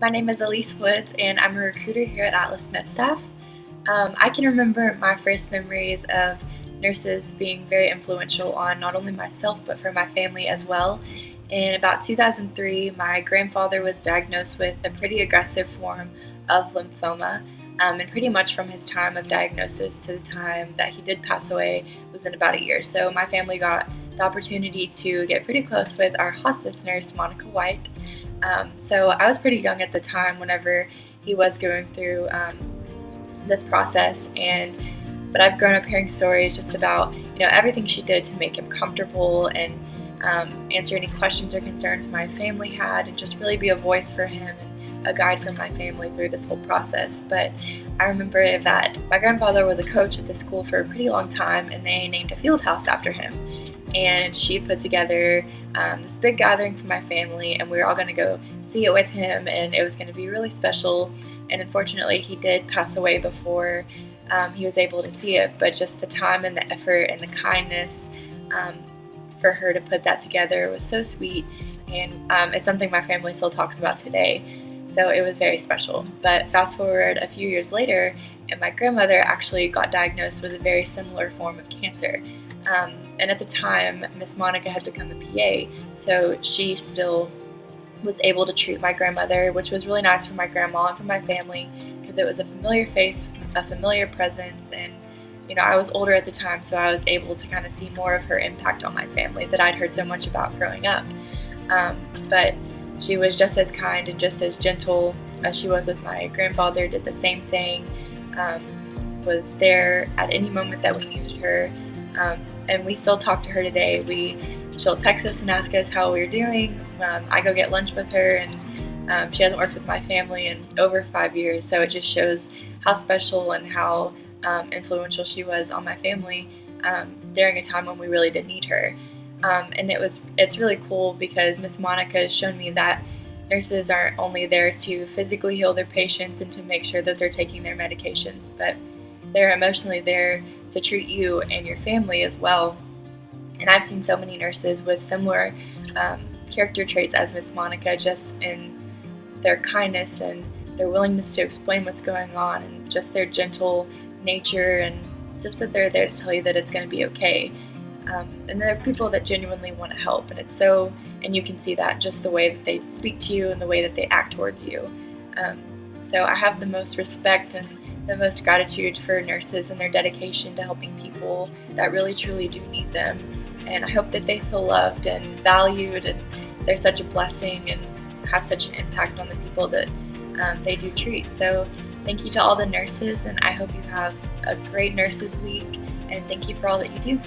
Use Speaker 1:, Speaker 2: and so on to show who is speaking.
Speaker 1: My name is Elyse Woods, and I'm a recruiter here at Atlas MedStaff. I can remember my first memories of nurses being very influential on not only myself but for my family as well. In about 2003, my grandfather was diagnosed with a pretty aggressive form of lymphoma, and pretty much from his time of diagnosis to the time that he did pass away was in about a year. So my family got the opportunity to get pretty close with our hospice nurse, Monica White. So I was pretty young at the time whenever he was going through this process, but I've grown up hearing stories just about everything she did to make him comfortable and answer any questions or concerns my family had, and just really be a voice for him and a guide for my family through this whole process. But I remember that my grandfather was a coach at the school for a pretty long time, and they named a field house after him. And she put together this big gathering for my family, and we were all going to go see it with him, and it was going to be really special. And unfortunately, he did pass away before he was able to see it, but just the time and the effort and the kindness for her to put that together was so sweet, and it's something my family still talks about today. So it was very special. But fast forward a few years later, and my grandmother actually got diagnosed with a very similar form of cancer. And at the time, Miss Monica had become a PA, so she still was able to treat my grandmother, which was really nice for my grandma and for my family, because it was a familiar face, a familiar presence, and I was older at the time, so I was able to kind of see more of her impact on my family that I'd heard so much about growing up. But she was just as kind and just as gentle as she was with my grandfather, did the same thing, was there at any moment that we needed her. And we still talk to her today. She'll text us and ask us how we're doing. I go get lunch with her, and she hasn't worked with my family in over 5 years, so it just shows how special and how influential she was on my family during a time when we really did need her. And it's really cool because Miss Monica has shown me that nurses aren't only there to physically heal their patients and to make sure that they're taking their medications, but they're emotionally there to treat you and your family as well. And I've seen so many nurses with similar character traits as Miss Monica, just in their kindness and their willingness to explain what's going on, and just their gentle nature, and just that they're there to tell you that it's going to be okay. And they're people that genuinely want to help, and you can see that just the way that they speak to you and the way that they act towards you. So I have the most respect and the most gratitude for nurses and their dedication to helping people that really truly do need them. And I hope that they feel loved and valued, and they're such a blessing and have such an impact on the people that they do treat. So thank you to all the nurses, and I hope you have a great Nurses Week, and thank you for all that you do.